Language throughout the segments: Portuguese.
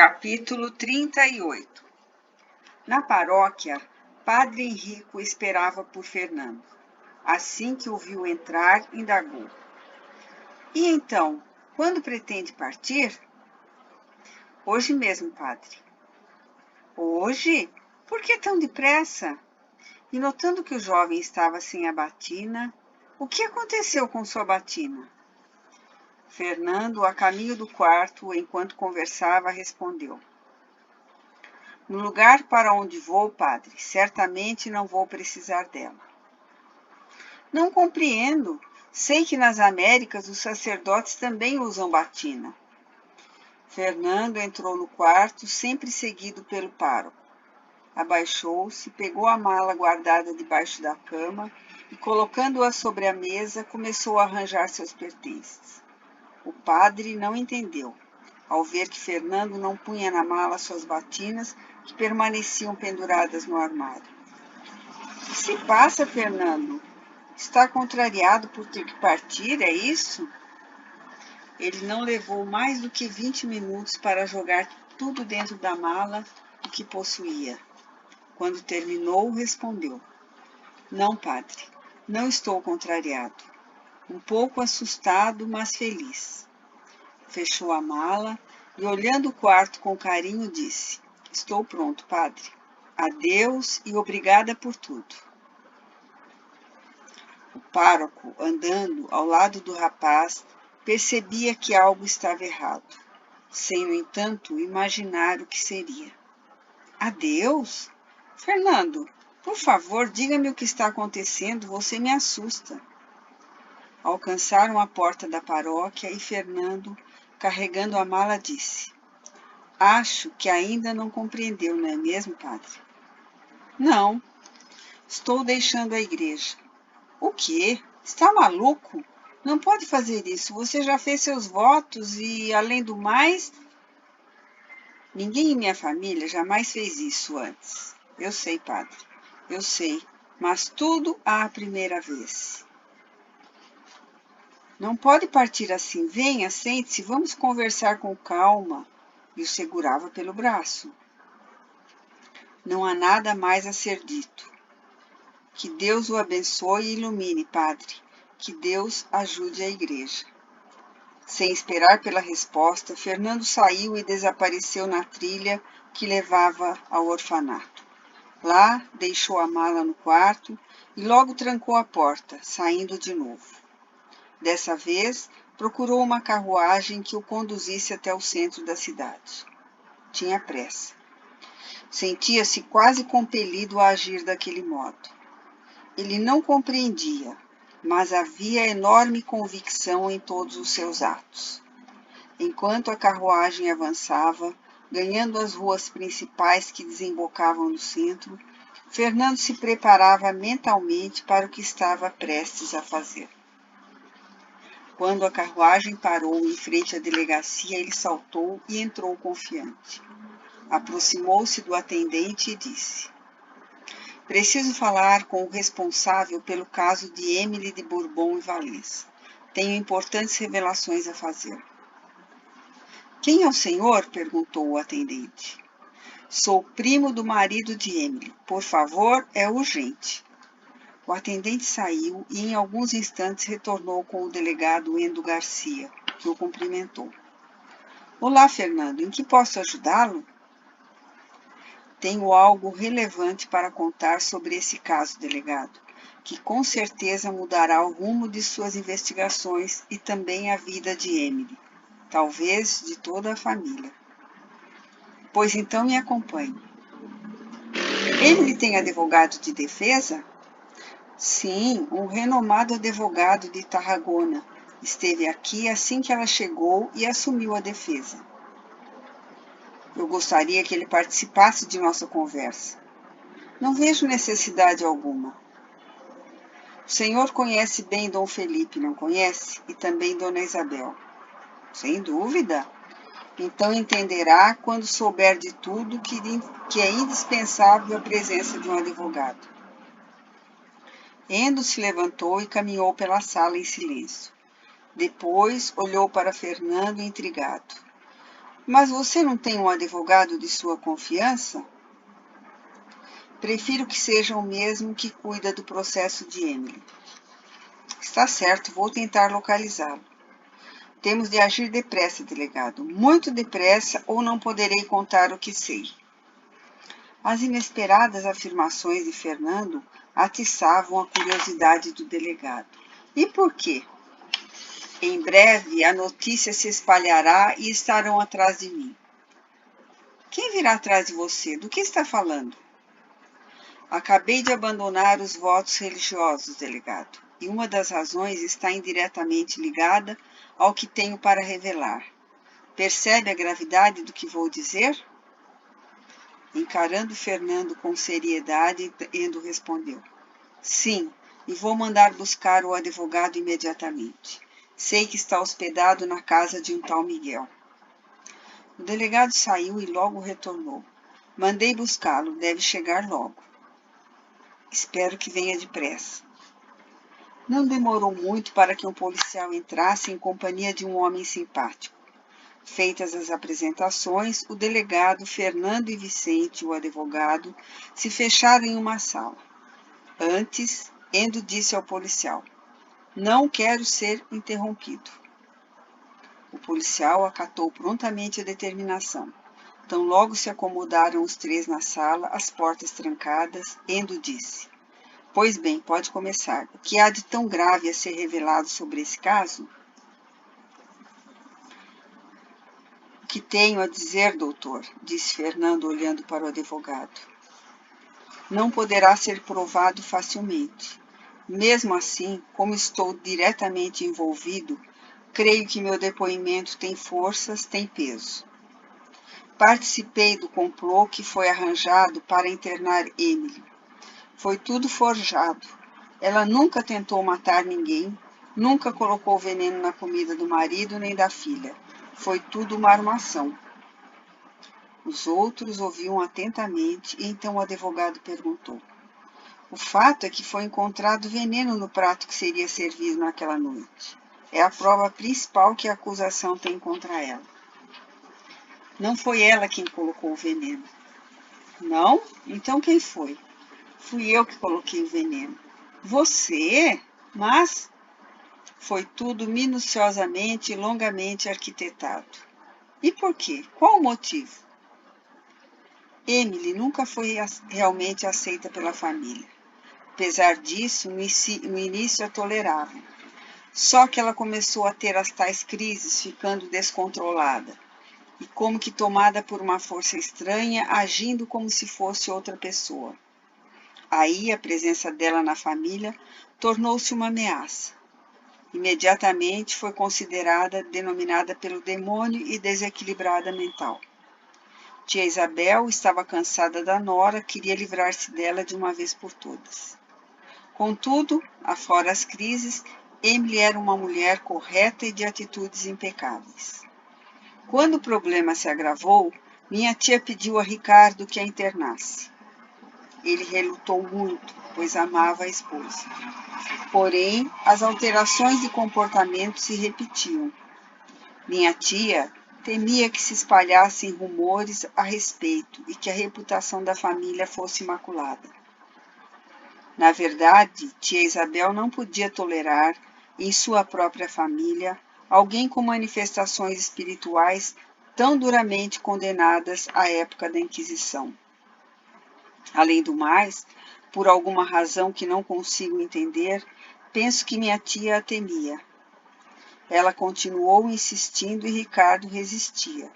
Capítulo 38. Na paróquia, Padre Henrico esperava por Fernando. Assim que o viu entrar, indagou: "E então, quando pretende partir?" "Hoje mesmo, padre." "Hoje? Por que tão depressa?" E notando que o jovem estava sem a batina: "O que aconteceu com sua batina?" Fernando, a caminho do quarto, enquanto conversava, respondeu: "No lugar para onde vou, padre, certamente não vou precisar dela." "Não compreendo. Sei que nas Américas os sacerdotes também usam batina." Fernando entrou no quarto, sempre seguido pelo pároco. Abaixou-se, pegou a mala guardada debaixo da cama e, colocando-a sobre a mesa, começou a arranjar seus pertences. O padre não entendeu, ao ver que Fernando não punha na mala suas batinas, que permaneciam penduradas no armário. "O que se passa, Fernando? Está contrariado por ter que partir, é isso?" Ele não levou mais do que 20 minutos para jogar tudo dentro da mala, o que possuía. Quando terminou, respondeu: "Não, padre, não estou contrariado. Um pouco assustado, mas feliz." Fechou a mala e, olhando o quarto com carinho, disse: "Estou pronto, padre. Adeus e obrigada por tudo." O pároco, andando ao lado do rapaz, percebia que algo estava errado, sem, no entanto, imaginar o que seria. "Adeus? Fernando, por favor, diga-me o que está acontecendo, você me assusta." Alcançaram a porta da paróquia e Fernando, carregando a mala, disse: "Acho que ainda não compreendeu, não é mesmo, padre?" "Não. Estou deixando a igreja." "O quê? Está maluco? Não pode fazer isso. Você já fez seus votos e, além do mais..." "Ninguém em minha família jamais fez isso antes." "Eu sei, padre. Eu sei. Mas tudo à primeira vez." "Não pode partir assim. Venha, sente-se, vamos conversar com calma." E o segurava pelo braço. "Não há nada mais a ser dito." "Que Deus o abençoe e ilumine, padre. Que Deus ajude a igreja." Sem esperar pela resposta, Fernando saiu e desapareceu na trilha que levava ao orfanato. Lá, deixou a mala no quarto e logo trancou a porta, saindo de novo. Dessa vez, procurou uma carruagem que o conduzisse até o centro da cidade. Tinha pressa. Sentia-se quase compelido a agir daquele modo. Ele não compreendia, mas havia enorme convicção em todos os seus atos. Enquanto a carruagem avançava, ganhando as ruas principais que desembocavam no centro, Fernando se preparava mentalmente para o que estava prestes a fazer. Quando a carruagem parou em frente à delegacia, ele saltou e entrou confiante. Aproximou-se do atendente e disse: "Preciso falar com o responsável pelo caso de Emily de Bourbon e Valença. Tenho importantes revelações a fazer." "Quem é o senhor?" perguntou o atendente. "Sou primo do marido de Emily. Por favor, é urgente." O atendente saiu e em alguns instantes retornou com o delegado Endo Garcia, que o cumprimentou. "Olá, Fernando. Em que posso ajudá-lo?" "Tenho algo relevante para contar sobre esse caso, delegado, que com certeza mudará o rumo de suas investigações e também a vida de Emily, talvez de toda a família." "Pois então me acompanhe." "Emily tem advogado de defesa?" "Sim, um renomado advogado de Tarragona. Esteve aqui assim que ela chegou e assumiu a defesa." "Eu gostaria que ele participasse de nossa conversa." "Não vejo necessidade alguma." "O senhor conhece bem Dom Felipe, não conhece? E também Dona Isabel?" "Sem dúvida." "Então entenderá, quando souber de tudo, que é indispensável a presença de um advogado." Endo se levantou e caminhou pela sala em silêncio. Depois olhou para Fernando intrigado. Mas você não tem um advogado de sua confiança? Prefiro que seja o mesmo que cuida do processo de Emily. Está certo, vou tentar localizá-lo. Temos de agir depressa, delegado. Muito depressa, ou não poderei contar o que sei. As inesperadas afirmações de Fernando atiçavam a curiosidade do delegado. E por quê? Em breve a notícia se espalhará e estarão atrás de mim. Quem virá atrás de você? Do que está falando? Acabei de abandonar os votos religiosos, delegado, e uma das razões está indiretamente ligada ao que tenho para revelar. Percebe a gravidade do que vou dizer? Encarando Fernando com seriedade, Endo respondeu. Sim, e vou mandar buscar o advogado imediatamente. Sei que está hospedado na casa de um tal Miguel. O delegado saiu e logo retornou. Mandei buscá-lo, deve chegar logo. Espero que venha depressa. Não demorou muito para que um policial entrasse em companhia de um homem simpático. Feitas as apresentações, o delegado, Fernando e Vicente, o advogado, se fecharam em uma sala. Antes, Endo disse ao policial, não quero ser interrompido. O policial acatou prontamente a determinação. Tão logo se acomodaram os três na sala, as portas trancadas, Endo disse, pois bem, pode começar. O que há de tão grave a ser revelado sobre esse caso? O que tenho a dizer, doutor, disse Fernando olhando para o advogado. Não poderá ser provado facilmente. Mesmo assim, como estou diretamente envolvido, creio que meu depoimento tem forças, tem peso. Participei do complô que foi arranjado para internar Emily. Foi tudo forjado. Ela nunca tentou matar ninguém, nunca colocou veneno na comida do marido nem da filha. Foi tudo uma armação. Os outros ouviam atentamente e então o advogado perguntou. O fato é que foi encontrado veneno no prato que seria servido naquela noite. É a prova principal que a acusação tem contra ela. Não foi ela quem colocou o veneno. Não? Então quem foi? Fui eu que coloquei o veneno. Você? Mas foi tudo minuciosamente e longamente arquitetado. E por quê? Qual o motivo? Emily nunca foi realmente aceita pela família. Apesar disso, no início a toleravam. Só que ela começou a ter as tais crises, ficando descontrolada, e como que tomada por uma força estranha, agindo como se fosse outra pessoa. Aí a presença dela na família tornou-se uma ameaça. Imediatamente foi considerada, denominada pelo demônio e desequilibrada mental. Tia Isabel estava cansada da nora, queria livrar-se dela de uma vez por todas. Contudo, afora as crises, Emily era uma mulher correta e de atitudes impecáveis. Quando o problema se agravou, minha tia pediu a Ricardo que a internasse. Ele relutou muito, pois amava a esposa. Porém, as alterações de comportamento se repetiam. Minha tia temia que se espalhassem rumores a respeito e que a reputação da família fosse maculada. Na verdade, tia Isabel não podia tolerar, em sua própria família, alguém com manifestações espirituais tão duramente condenadas à época da Inquisição. Além do mais, por alguma razão que não consigo entender, penso que minha tia a temia. Ela continuou insistindo e Ricardo resistia.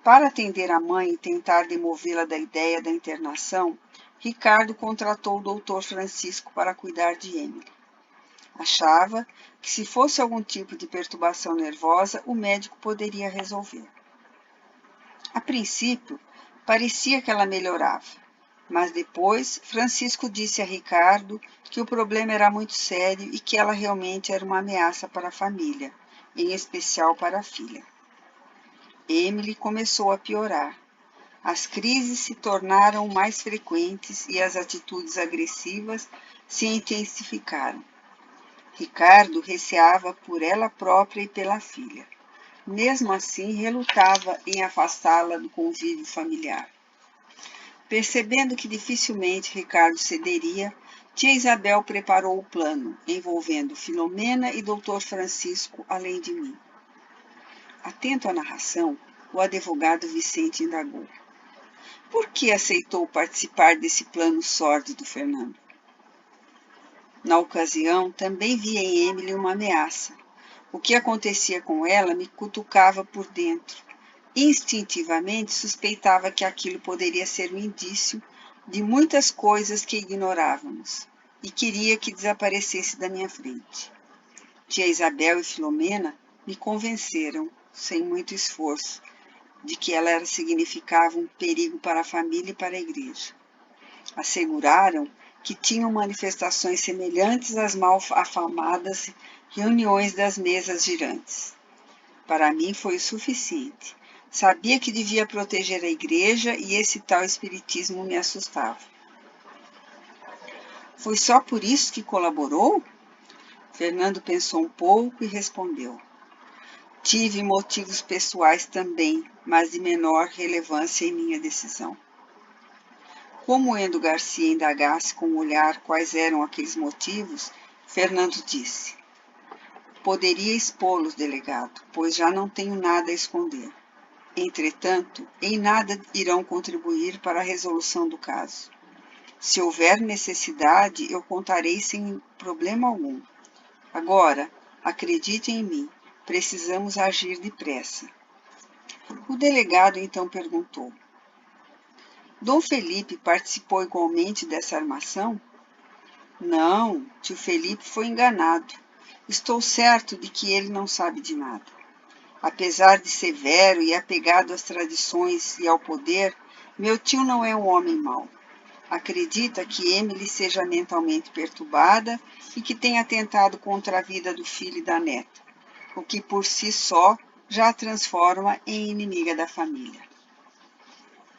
Para atender a mãe e tentar demovê-la da ideia da internação, Ricardo contratou o doutor Francisco para cuidar de Emily. Achava que se fosse algum tipo de perturbação nervosa, o médico poderia resolver. A princípio, parecia que ela melhorava, mas depois Francisco disse a Ricardo que o problema era muito sério e que ela realmente era uma ameaça para a família, em especial para a filha. Emily começou a piorar. As crises se tornaram mais frequentes e as atitudes agressivas se intensificaram. Ricardo receava por ela própria e pela filha. mesmo assim relutava em afastá-la do convívio familiar. Percebendo que dificilmente Ricardo cederia, tia Isabel preparou o plano, envolvendo Filomena e Dr. Francisco, além de mim. Atento à narração, o advogado Vicente indagou. Por que aceitou participar desse plano sórdido, Fernando? Na ocasião, também vi em Emily uma ameaça. O que acontecia com ela me cutucava por dentro. Instintivamente suspeitava que aquilo poderia ser um indício de muitas coisas que ignorávamos e queria que desaparecesse da minha frente. Tia Isabel e Filomena me convenceram, sem muito esforço, de que ela significava um perigo para a família e para a igreja. Asseguraram que tinham manifestações semelhantes às mal afamadas reuniões das mesas girantes. Para mim foi o suficiente. Sabia que devia proteger a igreja e esse tal espiritismo me assustava. Foi só por isso que colaborou? Fernando pensou um pouco e respondeu. Tive motivos pessoais também, mas de menor relevância em minha decisão. Como Endo Garcia indagasse com o olhar quais eram aqueles motivos, Fernando disse. Poderia expô-los, delegado, pois já não tenho nada a esconder. Entretanto, em nada irão contribuir para a resolução do caso. Se houver necessidade, eu contarei sem problema algum. Agora, acredite em mim, precisamos agir depressa. O delegado então perguntou. Dom Felipe participou igualmente dessa armação? Não, tio Felipe foi enganado. Estou certo de que ele não sabe de nada. Apesar de severo e apegado às tradições e ao poder, meu tio não é um homem mau. Acredita que Emily seja mentalmente perturbada e que tenha atentado contra a vida do filho e da neta, o que por si só já a transforma em inimiga da família.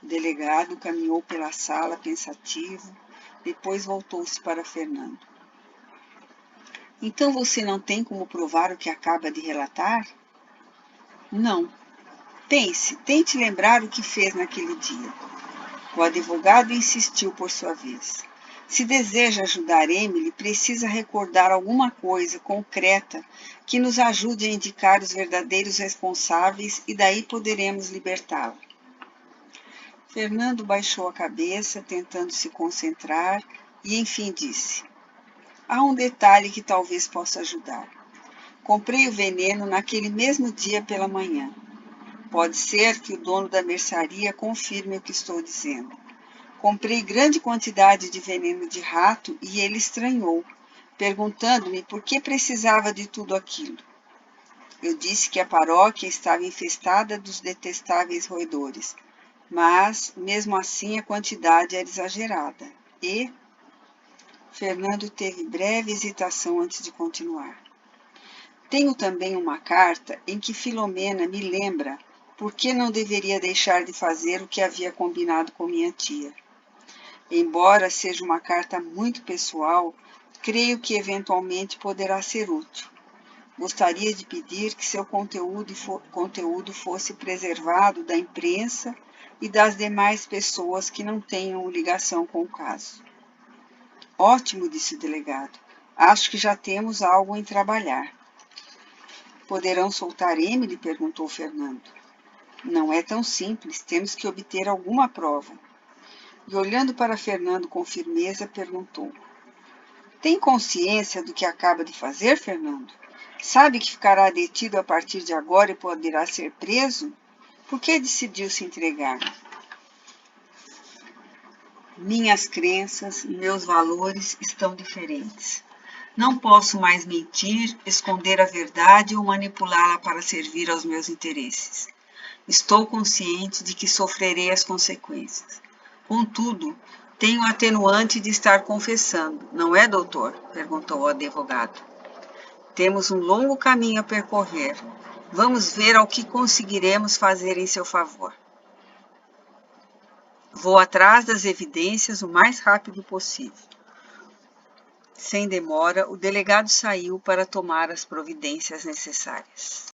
O delegado caminhou pela sala pensativo, depois voltou-se para Fernando. Então você não tem como provar o que acaba de relatar? Não. Tente lembrar o que fez naquele dia. O advogado insistiu por sua vez. Se deseja ajudar Emily, precisa recordar alguma coisa concreta que nos ajude a indicar os verdadeiros responsáveis e daí poderemos libertá-la. Fernando baixou a cabeça, tentando se concentrar, e enfim disse. Há um detalhe que talvez possa ajudar. Comprei o veneno naquele mesmo dia pela manhã. Pode ser que o dono da mercearia confirme o que estou dizendo. Comprei grande quantidade de veneno de rato e ele estranhou, perguntando-me por que precisava de tudo aquilo. Eu disse que a paróquia estava infestada dos detestáveis roedores, mas, mesmo assim, a quantidade era exagerada. E Fernando teve breve hesitação antes de continuar. Tenho também uma carta em que Filomena me lembra por que não deveria deixar de fazer o que havia combinado com minha tia. Embora seja uma carta muito pessoal, creio que eventualmente poderá ser útil. Gostaria de pedir que seu conteúdo fosse preservado da imprensa e das demais pessoas que não tenham ligação com o caso. Ótimo, disse o delegado. Acho que já temos algo em trabalhar. Poderão soltar Emily? Perguntou Fernando. Não é tão simples, temos que obter alguma prova. E olhando para Fernando com firmeza, perguntou. Tem consciência do que acaba de fazer, Fernando? Sabe que ficará detido a partir de agora e poderá ser preso? Por que decidiu se entregar? Minhas crenças e meus valores estão diferentes. Não posso mais mentir, esconder a verdade ou manipulá-la para servir aos meus interesses. Estou consciente de que sofrerei as consequências. Contudo, tenho o atenuante de estar confessando, não é, doutor? Perguntou o advogado. Temos um longo caminho a percorrer. Vamos ver ao que conseguiremos fazer em seu favor. Vou atrás das evidências o mais rápido possível. Sem demora, o delegado saiu para tomar as providências necessárias.